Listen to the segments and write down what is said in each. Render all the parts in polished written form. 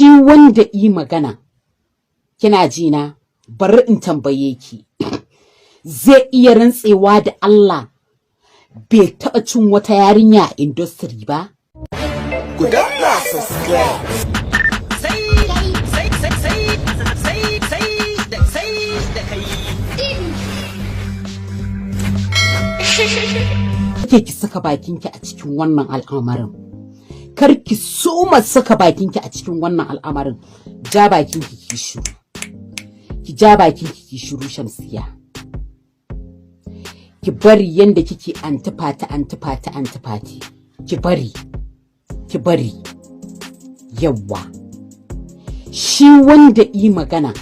shi wanda yi magana kina ji na bari in tambaye ki zai iya rantsewa da Allah bai taɓa cin wata yarinya a industry ba? Ku danna subscribe. Kake ki saka bakinki a cikin wannan al'amarin. Kar ki soma saka bakinki a cikin wannan al'amarin. Ja bakinki ki shiru. Ki ja bakinki ki shiru Shamsiya. Ki bari yanda kike antifati. Ki bari. Yawwa. Shi wanda yi magana.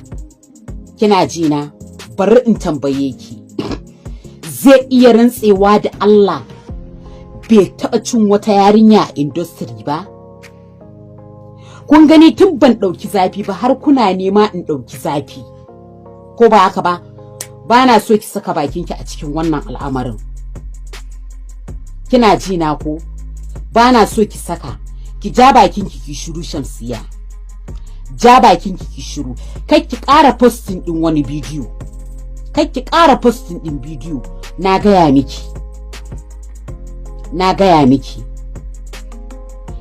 Kina ji na? Bari in tambaye ki. Zai iya rantsewa da Allah bai taɓa cin wata yarinya a industry ba? Kun gani tun ban ɗauki zafi ba har kuna nema in ɗauki zafi. Ko ba haka ba? Ba na so ki saka bakinki a cikin wannan al'amarin. Kina ji na ko? Ba na so ki saka. Ki ja bakinki ki shiru Shamsiya. Ja bakinki ki shiru. Kai ki ƙara posting ɗin wani bidiyo. Kai ki ƙara posting ɗin bidiyo. Na gaya miki.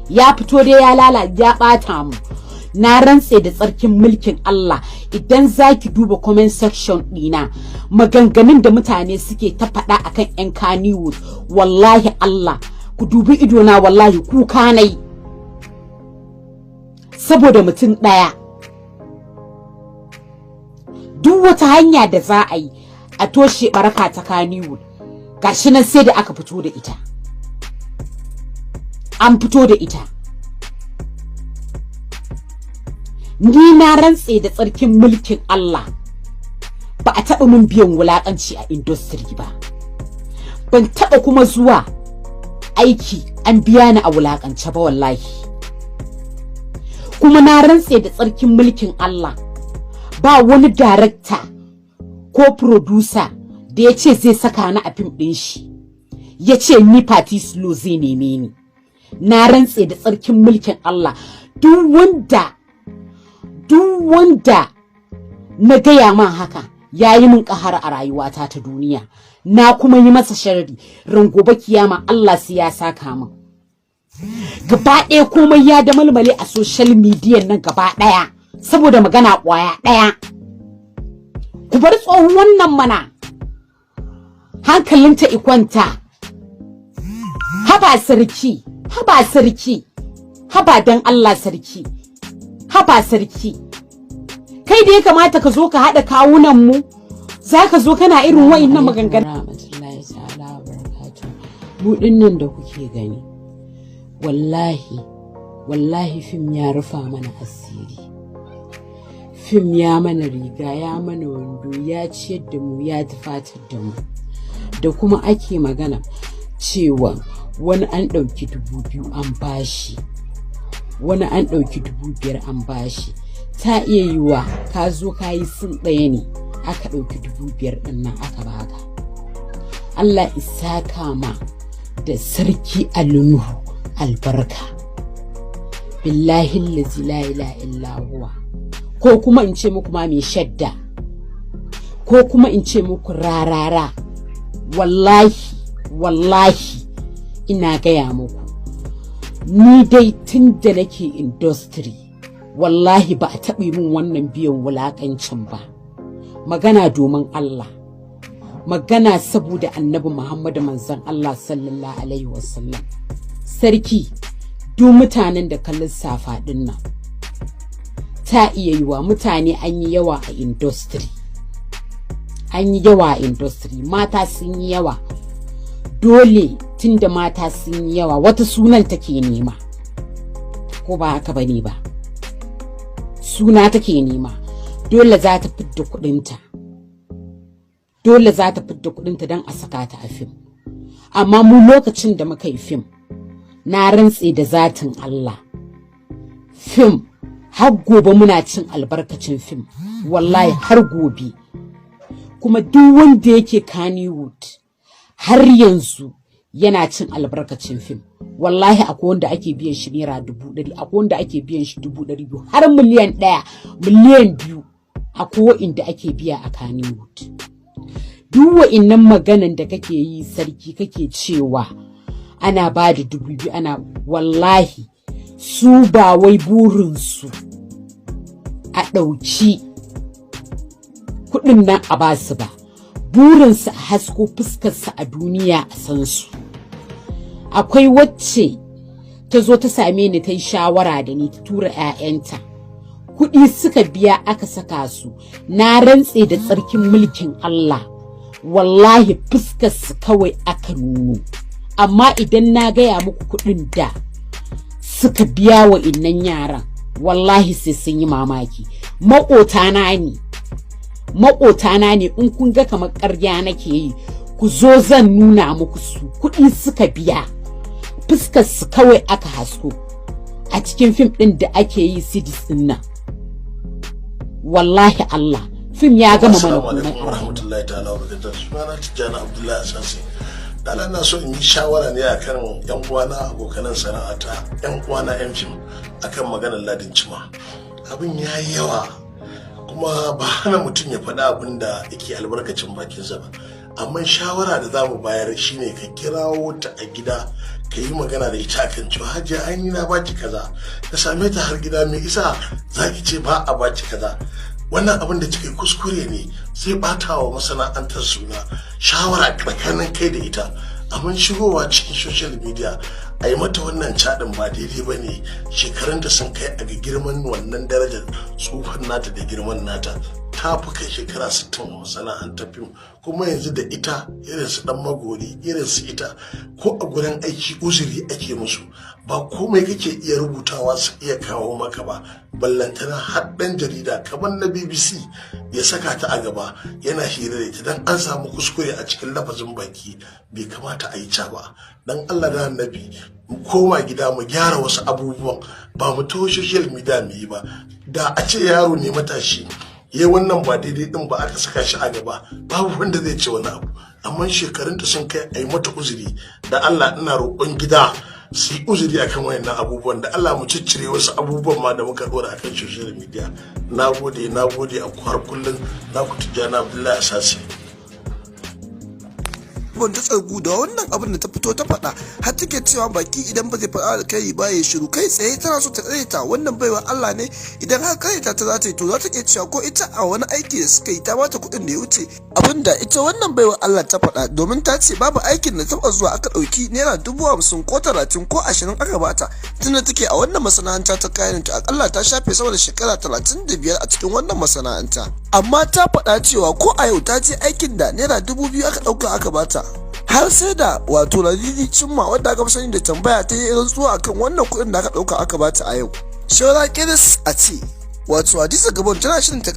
Ya fito dai ya ya ɓata mu. Na rantse da tsarkin mulkin Allah idan zaki duba comment section ɗina maganganun da mutane suke ta faɗa akan ƴan kannywood wallahi Allah ku dubi idona wallahi kuka nayi saboda mutum ɗaya. Duk wata hanya da za a yi a toshe baraka ta kannywood gashi nan sai da aka fito da ita. An fito da ita. Ni na rantse da tsarkin mulkin Allah ba a taɓa min biyan wulaƙanci a industry ba. Ban taɓa kuma zuwa aiki an biya ni a wulaƙance ba wallahi. Kuma na rantse da tsarkin mulkin Allah ba wani director ko producer da ya ce zai saka ni a fim ɗin shi. Ya ce ni fati sulo zai neme ni. Na rantse da tsarkin mulkin Allah duk wanda na gaya man haka ya yi min ƙahar a rayuwata ta duniya. Na kuma yi masa sharri rangobe kiyama Allah sai ya saka min. Gaba ɗaya komai ya da malmale a social media nan gaba ɗaya saboda magana ƙwaya ɗaya. Ku bar tsohon wannan mana hankalinta ikwanta. Haba sarki haba dan Allah sarki. Haba sarki kai da ya kamata ka zo ka haɗa kawunan mu zaka zo kana irin wa'innan maganganu. Rahmatullahi ta'ala barakatuh. Mu dinnan da kuke gani wallahi fim ya rufa mana asiri. Fim ya mana riga ya mana wando ya ciyar da mu ya tufatar da mu. Da kuma ake magana cewa wani an ɗauki 2,000 an bashi, wani an ɗauki 5,000 an bashi. Ta iya yiwa ka zo ka yi sun ɗaya ne aka ɗauki 5,000 ɗin nan aka baka. Allah isa kama da sarki Nuhu albarka. Billahi allazi la ilaha illa huwa. Ko kuma in ce muku ma mai shadda, ko kuma in ce muku rarara. Wallahi ina gaya muku ni dai tun da nake industry wallahi ba a taɓa min wannan biyan wulaƙancin ba. Magana domin Allah, magana saboda annabi Muhammadu manzon Allah sallallahu alaihi wasallam. Sarki duk mutanen da ka lissafa ɗin nan ta iya yiwa mutane an yi yawa a industry. Mata sun yi yawa. Dole tunda mata sun yi yawa wata sunan take nema. Ko ba haka bane ba? Suna take nema. Dole za ta fidda kuɗinta. Don a saka ta a fim. Amma mu lokacin da muka yi fim na rantse da zatin Allah. Fim har gobe muna cin albarkacin fim. Wallahi har gobe. Kuma duk wanda yake kannywood har yanzu yana cin albarkacin fim. wallahi akwai wanda ake biyan shi naira 100,000, akwai wanda ake biyan shi 200,000 har miliyan 1 miliyan 2 akwai wa'inda ake biya a kannywood. Duk wa'innan maganan da kake yi sarki, kake cewa ana ba da 2,000 ana, wallahi su ba wai burinsu a ɗauki kuɗin nan a basu ba, burinsu a hasko fuskarsa a duniya a san su. Akwai wacce ta zo ta same ni ta yi shawara da ni ta tura 'ya'yanta, kuɗi suka biya aka saka su, na rantse da tsarkin mulkin Allah wallahi fuskarsu kawai aka nuno. Amma idan na gaya muku kuɗin da suka biya wa innan yaran, wallahi sai sun yi mamaki. Maƙotana ne, in kun ga kamar ƙarya nake yi, ku zo zan nuna muku su. Kuɗi suka biya, fuskar su kawai aka hasko a cikin fim ɗin da ake yi sidis ɗin nan. Wallahi Allah, fim ya gama mana komai. Rahmatullahi ta'ala wa barakatuh. Sunana Tijjani Abdullahi Asasi. Dala na so in yi shawara ne akan yan uwana abokanan sana'ata, yan uwana yan fim, akan maganar ladin cima. Abin ya yi yawa, kuma ba hana mutum ya faɗa abin da yake albarkacin bakinsa ba. Amma shawara da za mu bayar shine ka kirawo ta a gida, ka yi magana da ita akan cewa hajiya ai ni na baki kaza, ka same ta har gida, me isa zaki ce ba a baki kaza. Wannan abin da kike kuskure ne, sai bata wa masana'antar suna. Shawara tsakanin kai da ita, amma shigowa cikin social media a yi mata wannan cadin ba daidai ba ne. Shekarunta sun kai a ga girman wannan darajar, tsufan nata da girman nata ta fi kai shekara 60 a masana'antar fim. Kuma yanzu da ita irin su dan magori, irin su ita, ko a gurin aiki uzuri ake musu, ba komai kake iya rubutawa su iya kawo maka ba. Ballantana har dan jarida kamar na BBC ya saka ta a gaba yana hira da ita, dan an samu kuskure a cikin lafazin baki, bai kamata a yi ca ba. Dan Allah da Annabi mu koma gida mu gyara wasu abubuwan, ba mu taho social media mu yi ba. Da a ce yaro ne matashi ya wannan ba daidai din ba, aka saka shi a gaba, babu wanda zai ce wani abu. Amma shekarunta sun kai a yi mata uzuri. Da Allah ina roƙon gida su yi uzuri akan wayannan abubuwan. Da Allah mu ciccire wasu abubuwan ma da muka dora akan social media. Na gode a har kullum. Na ku Tijjani Abdullahi Asasi. ta tsargu da wannan abin da ta fito ta faɗa, har take cewa baki idan ba zai faɗa alkhairi ba ya shiru. Kai tsaye tana so ta ta wannan baiwa Allah ne, idan har kareta ta za ta yi to za ta ke cewa ko ita a wani aiki da suka yi ta bata kuɗin da ya wuce abinda ita wannan baiwa Allah ta faɗa, domin ta ce babu aikin da taɓa zuwa aka ɗauki naira 50,000 ko 30 ko 20 aka bata. Tunda take a wannan masana'anta ta kayan ta akalla ta shafe sama da shekara 35 a cikin wannan masana'anta. Amma ta faɗa cewa ko a yau ta je aikin da naira 2,000 aka ɗauka aka bata. Har sai da wato ladidi cimma wadda aka fi sani da tambaya ta yi rantsuwa akan wannan kuɗin da aka ɗauka aka bata a yau. Shawara kiris a ce wato Hadiza Gabon tana shirin ta